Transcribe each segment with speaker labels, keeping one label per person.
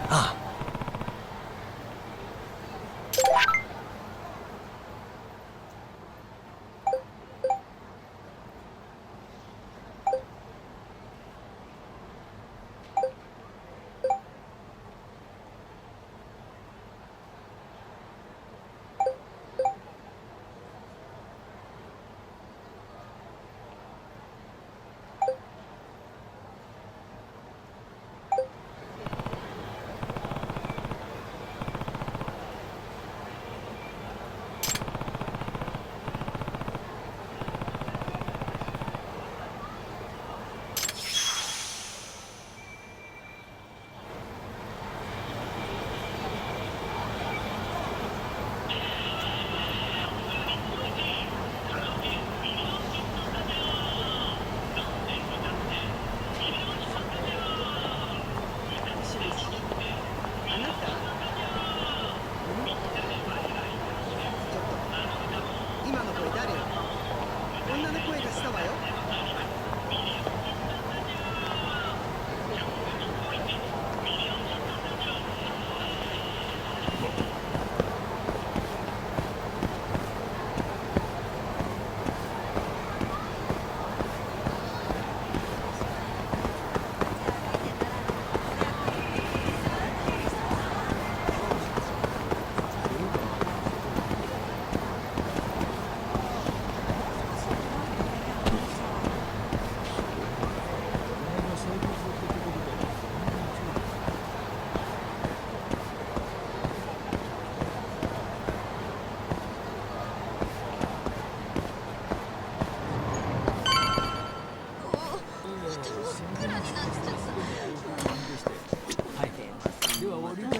Speaker 1: ああ。
Speaker 2: 今の声誰よ。女の声がしたわよ。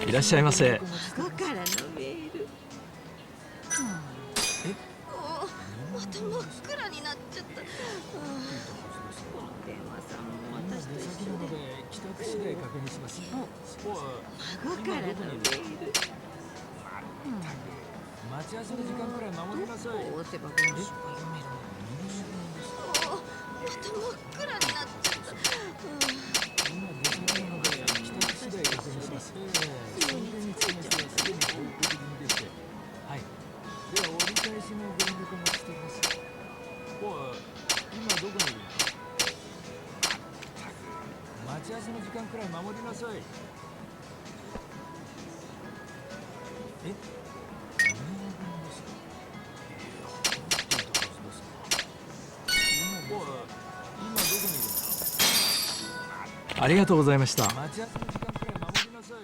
Speaker 1: いらっしゃいませ。
Speaker 3: 孫からのメール。また真っ暗になっちゃった。この電話さんも私と一緒で。
Speaker 1: 帰宅次第確認します。
Speaker 3: 孫からのメール。
Speaker 1: 待ち合わせの時間くらい守りなさい。
Speaker 3: どうせばこの失敗を見るの。また真っ暗になっちゃった。
Speaker 1: 今出先なので帰宅次第確認します。はい。では折り返しのご連絡をお待ちしております。おい、今どこにいるんだ。待ち合わせの時間くらい守りなさい。え？ありがとうございました。待ち合わせの時間くらい守りなさい。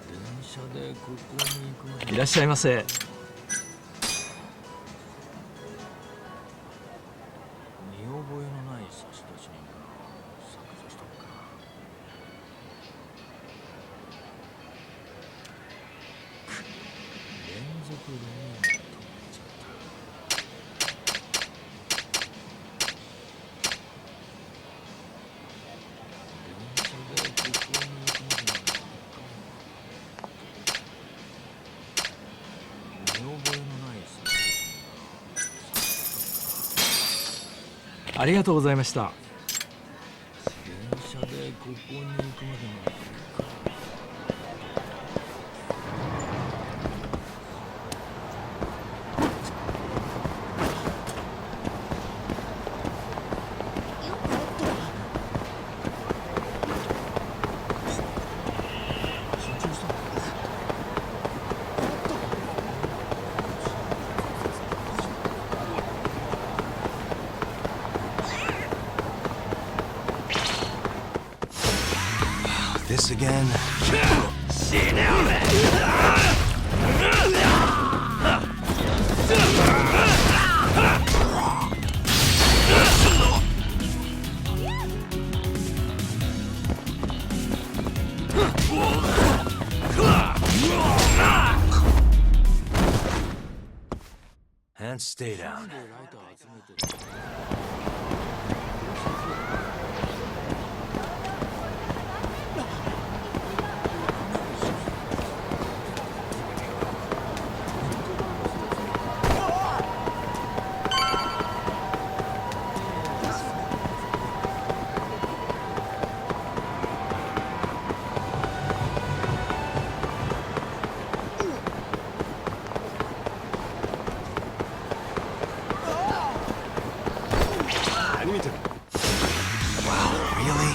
Speaker 1: 電車でここに行くまで。いらっしゃいませ。見覚えのない差出人が削除したのか。連続ロミオが止まっちゃった。ありがとうございました。電車でここに行くまでの。This again. And stay down.
Speaker 4: 見てる。
Speaker 5: Wow, really?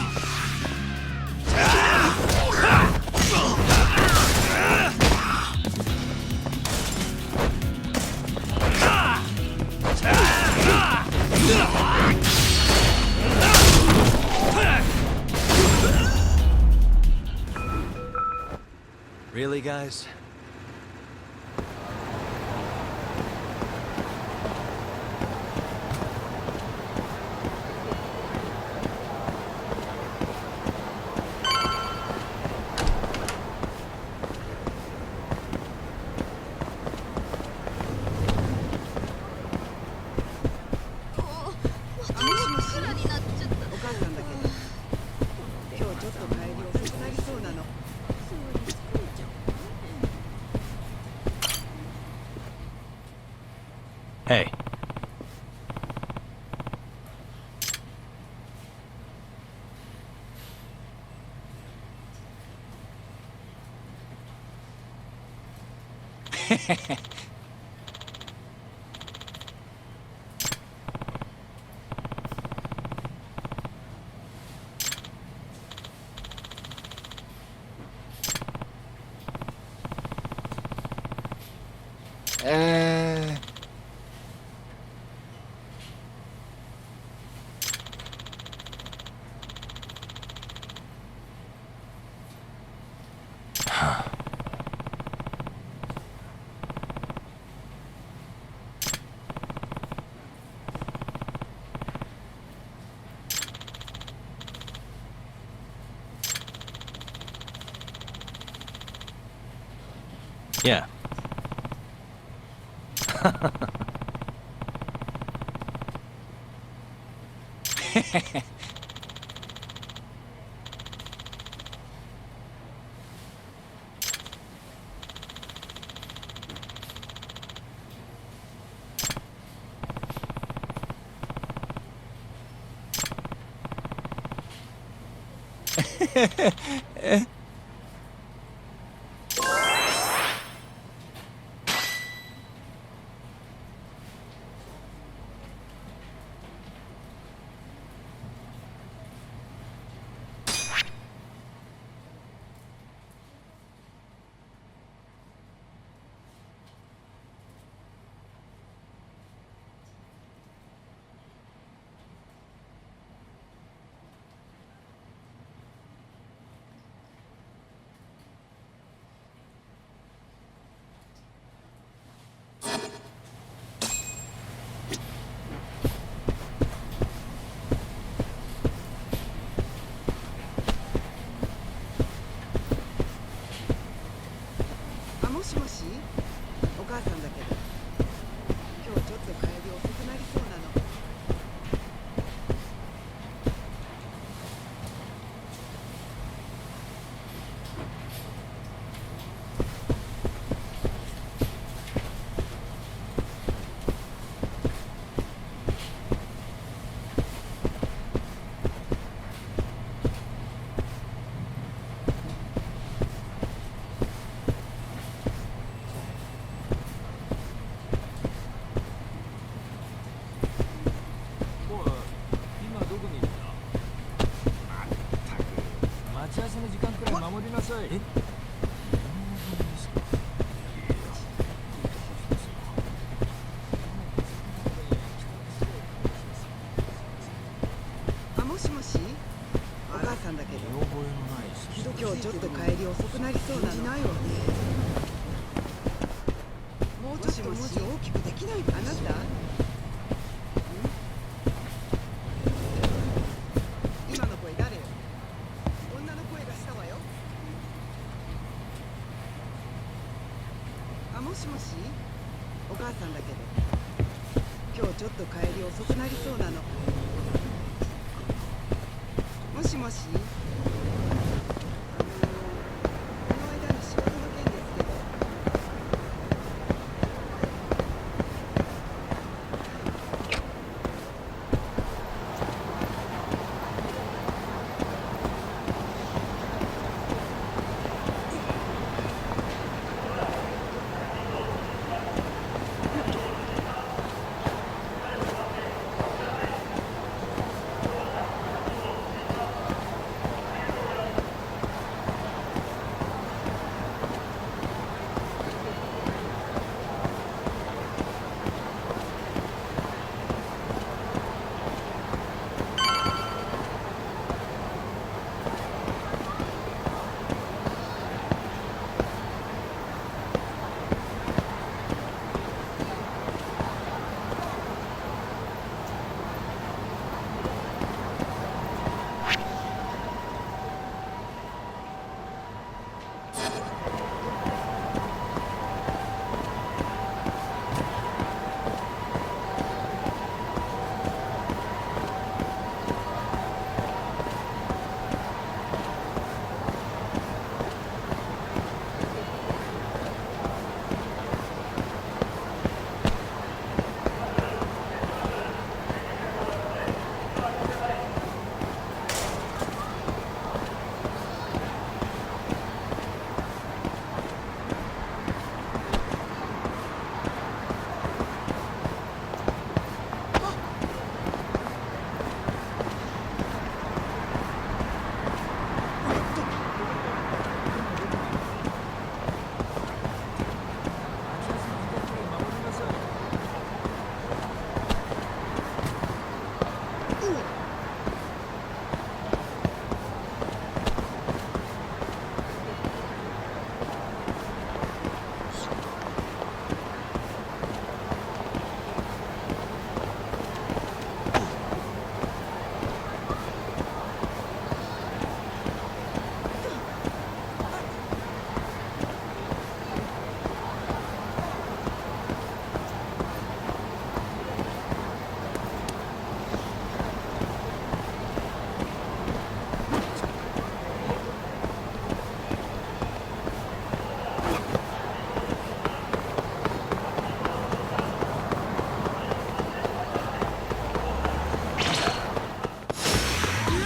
Speaker 5: Really, guys? Hey. Yeah.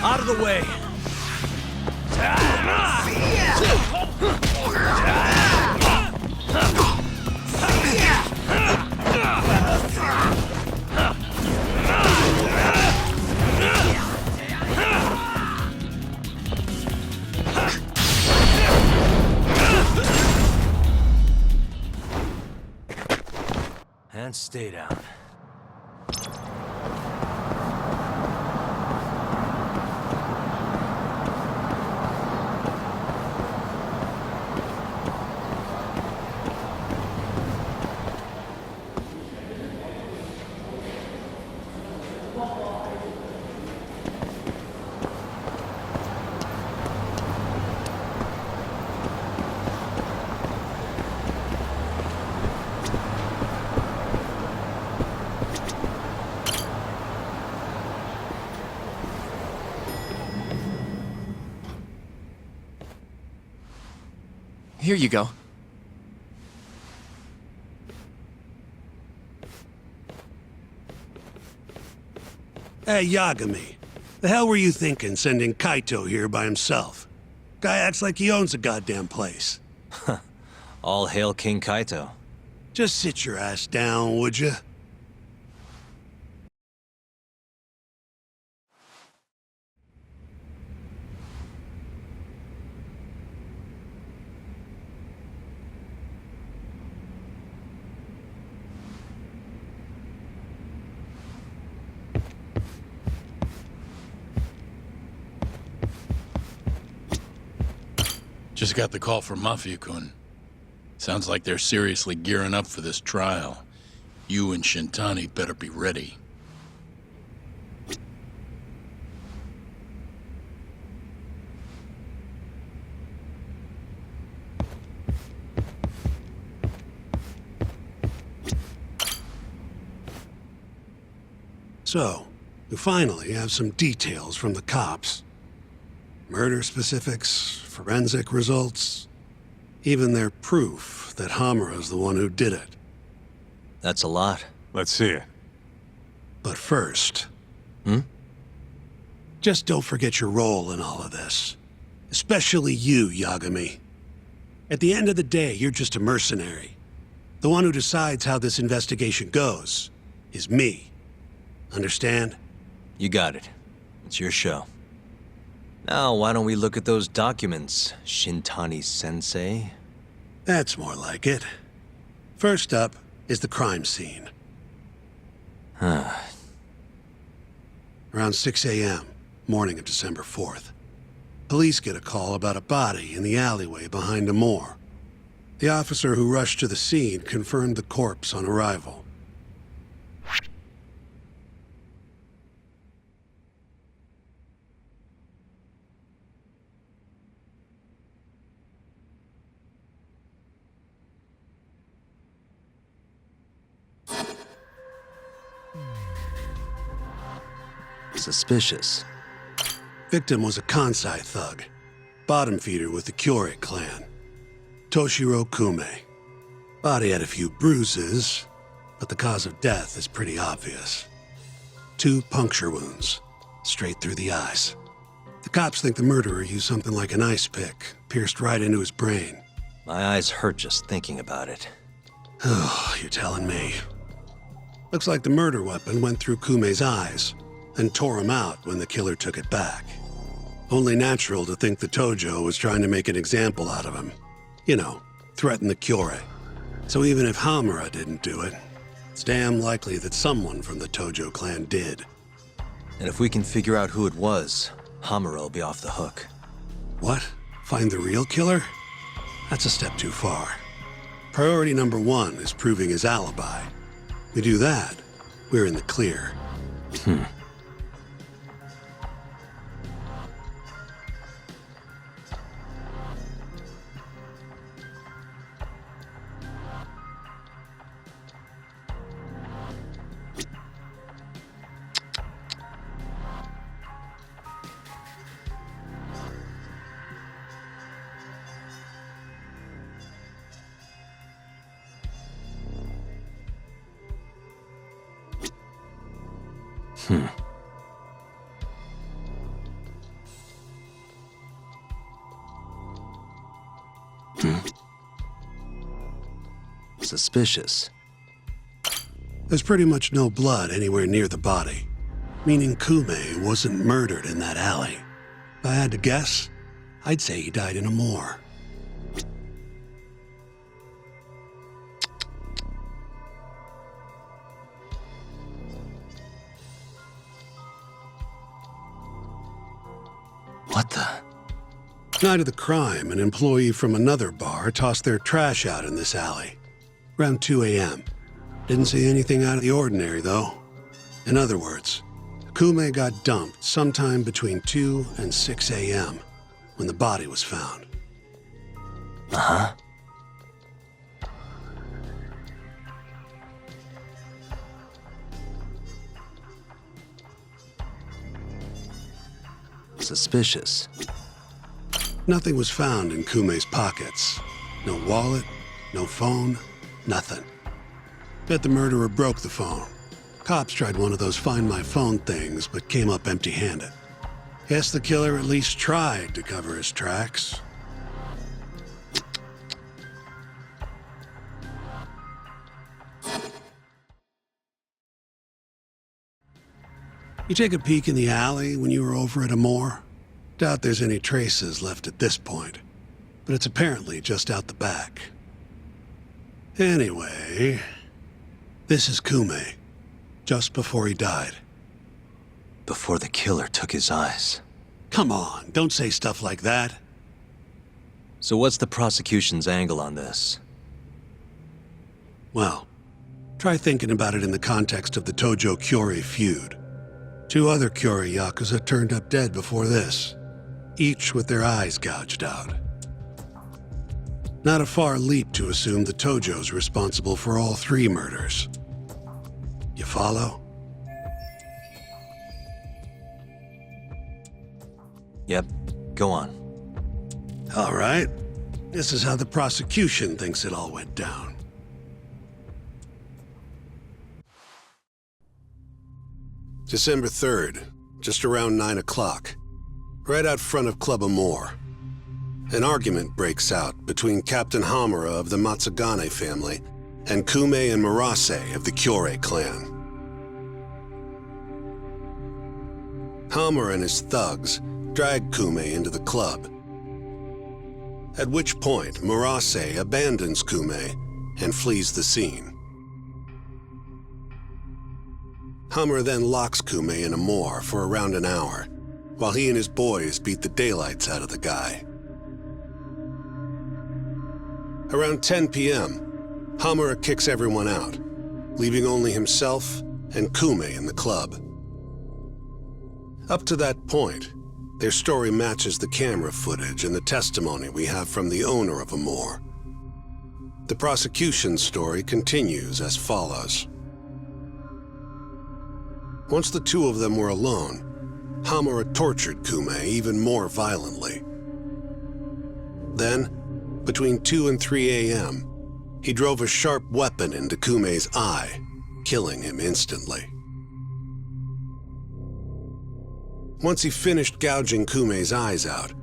Speaker 5: Out of the way! And stay down.
Speaker 4: Here you go.
Speaker 6: Hey, Yagami. The hell were you thinking sending Kaito here by himself? Guy acts like he owns the goddamn place.
Speaker 5: All hail King Kaito.
Speaker 6: Just sit your ass down, would you?
Speaker 7: Just got the call from Mafia-kun. Sounds like they're seriously gearing up for this trial. You and Shintani better be ready.
Speaker 6: So, we finally have some details from the cops. Murder specifics, forensic results, even their proof that Hamura's the one who did it.
Speaker 5: That's a lot.
Speaker 8: Let's see it.
Speaker 6: But first... Just don't forget your role in all of this. Especially you, Yagami. At the end of the day, you're just a mercenary. The one who decides how this investigation goes is me. Understand?
Speaker 5: You got it. It's your show. Now, why don't we look at those documents, Shintani-sensei?
Speaker 6: That's more like it. First up is the crime scene. Around 6 a.m., morning of December 4th. Police get a call about a body in the alleyway behind a moor. The officer who rushed to the scene confirmed the corpse on arrival.
Speaker 5: Suspicious.
Speaker 6: Victim was a Kansai thug, bottom feeder with the Kyorei clan. Toshiro Kume. Body had a few bruises, but the cause of death is pretty obvious. 2 puncture wounds, straight through the eyes. The cops think the murderer used something like an ice pick, pierced right into his brain.
Speaker 5: My eyes hurt just thinking about it.
Speaker 6: Oh, you're telling me. Looks like the murder weapon went through Kume's eyes, and tore him out when the killer took it back. Only natural to think the Tojo was trying to make an example out of him. You know, threaten the Kyorei. So even if Hamura didn't do it, it's damn likely that someone from the Tojo clan did.
Speaker 5: And if we can figure out who it was, Hamura will be off the hook.
Speaker 6: What? Find the real killer? That's a step too far. Priority number 1 is proving his alibi. We do that, we're in the clear.
Speaker 5: Suspicious.
Speaker 6: There's pretty much no blood anywhere near the body, meaning Kume wasn't murdered in that alley. If I had to guess, I'd say he died in a moor.
Speaker 5: What the?
Speaker 6: Night of the crime, an employee from another bar tossed their trash out in this alley. Around 2 a.m. Didn't see anything out of the ordinary, though. In other words, Kume got dumped sometime between 2 and 6 a.m. when the body was found.
Speaker 5: Uh-huh. Suspicious.
Speaker 6: Nothing was found in Kume's pockets. No wallet, no phone, nothing. Bet the murderer broke the phone. Cops tried one of those Find My Phone things, but came up empty-handed. Guess the killer at least tried to cover his tracks. You take a peek in the alley when you were over at Amor? Doubt there's any traces left at this point, but it's apparently just out the back. Anyway, this is Kume, just before he died.
Speaker 5: Before the killer took his eyes.
Speaker 6: Come on, don't say stuff like that.
Speaker 5: So what's the prosecution's angle on this?
Speaker 6: Well, try thinking about it in the context of the Tojo-Kyori feud. 2 other Kyori Yakuza turned up dead before this, each with their eyes gouged out. Not a far leap to assume the Tojo's responsible for all 3 murders. You follow?
Speaker 5: Yep, go on.
Speaker 6: All right. This is how the prosecution thinks it all went down. December 3rd, just around 9 o'clock, right out front of Club Amor. An argument breaks out between Captain Hamura of the Matsugane family and Kume and Murase of the Kyorei clan. Hamura and his thugs drag Kume into the club, at which point Murase abandons Kume and flees the scene. Hamura then locks Kume in a moor for around an hour, while he and his boys beat the daylights out of the guy. Around 10 p.m., Hamura kicks everyone out, leaving only himself and Kume in the club. Up to that point, their story matches the camera footage and the testimony we have from the owner of Amor. The prosecution's story continues as follows. Once the 2 of them were alone, Hamura tortured Kume even more violently. Then, between 2 and 3 a.m., he drove a sharp weapon into Kume's eye, killing him instantly. Once he finished gouging Kume's eyes out,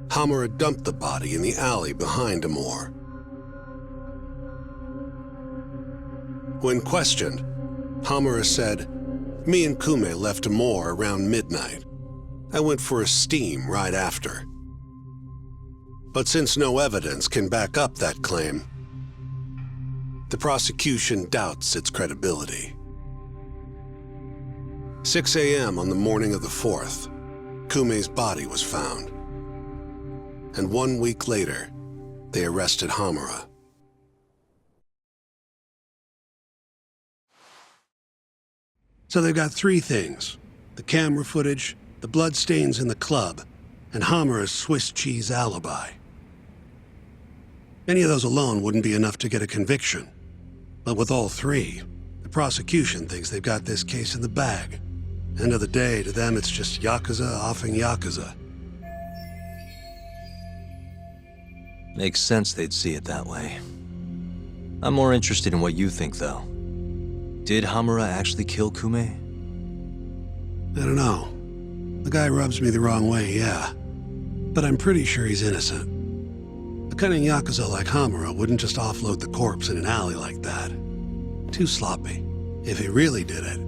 Speaker 6: Hamura dumped the body in the alley behind Amor. When questioned, Hamura said, "Me and Kume left Amor around midnight. I went for a steam right after." But since no evidence can back up that claim, the prosecution doubts its credibility. 6 a.m. on the morning of the 4th, Kume's body was found. And 1 week later, they arrested Hamura. So they've got 3 things: the camera footage, the bloodstains in the club, and Hamura's Swiss cheese alibi. Any of those alone wouldn't be enough to get a conviction. But with all 3, the prosecution thinks they've got this case in the bag. End of the day, to them it's just Yakuza offing Yakuza.
Speaker 5: Makes sense they'd see it that way. I'm more interested in what you think, though. Did Hamura actually kill Kume?
Speaker 6: I don't know. The guy rubs me the wrong way, yeah. But I'm pretty sure he's innocent. A cunning Yakuza like Hamura wouldn't just offload the corpse in an alley like that. Too sloppy. If he really did it,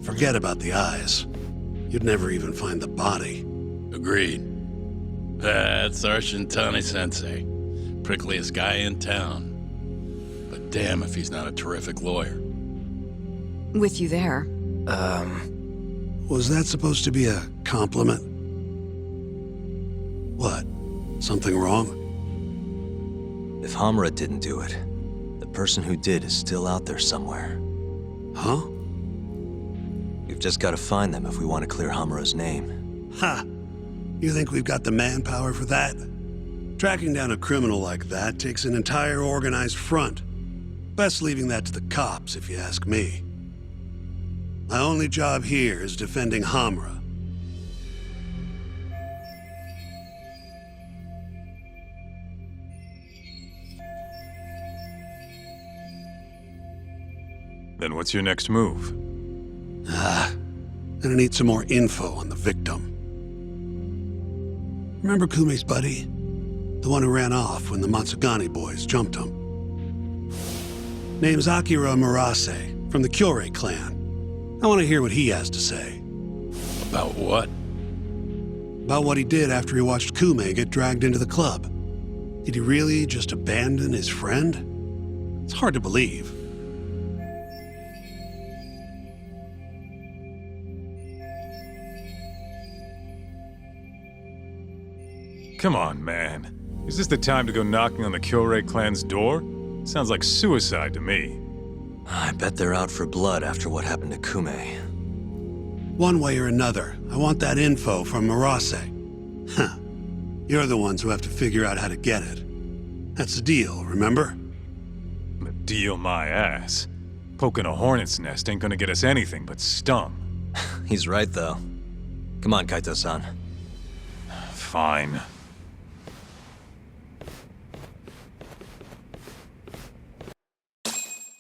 Speaker 6: forget about the eyes. You'd never even find the body.
Speaker 7: Agreed. That's our Shintani-sensei. Prickliest guy in town. But damn if he's not a terrific lawyer.
Speaker 3: With you there.
Speaker 6: Was that supposed to be a compliment? What? Something wrong?
Speaker 5: If Hamura didn't do it, the person who did is still out there somewhere.
Speaker 6: Huh?
Speaker 5: We've just got to find them if we want to clear Hamura's name.
Speaker 6: Ha! You think we've got the manpower for that? Tracking down a criminal like that takes an entire organized front. Best leaving that to the cops, if you ask me. My only job here is defending Hamura.
Speaker 8: Then what's your next move?
Speaker 6: Gonna need some more info on the victim. Remember Kume's buddy? The one who ran off when the Matsugani boys jumped him. Name's Akira Murase, from the Kyorei clan. I want to hear what he has to say.
Speaker 7: About what?
Speaker 6: About what he did after he watched Kume get dragged into the club. Did he really just abandon his friend? It's hard to believe.
Speaker 8: Come on, man. Is this the time to go knocking on the Kyorei clan's door? Sounds like suicide to me.
Speaker 5: I bet they're out for blood after what happened to Kume.
Speaker 6: One way or another, I want that info from Murase. Huh. You're the ones who have to figure out how to get it. That's the deal, remember?
Speaker 8: The deal my ass. Poking a hornet's nest ain't gonna get us anything but stung.
Speaker 5: He's right, though. Come on, Kaito-san.
Speaker 8: Fine.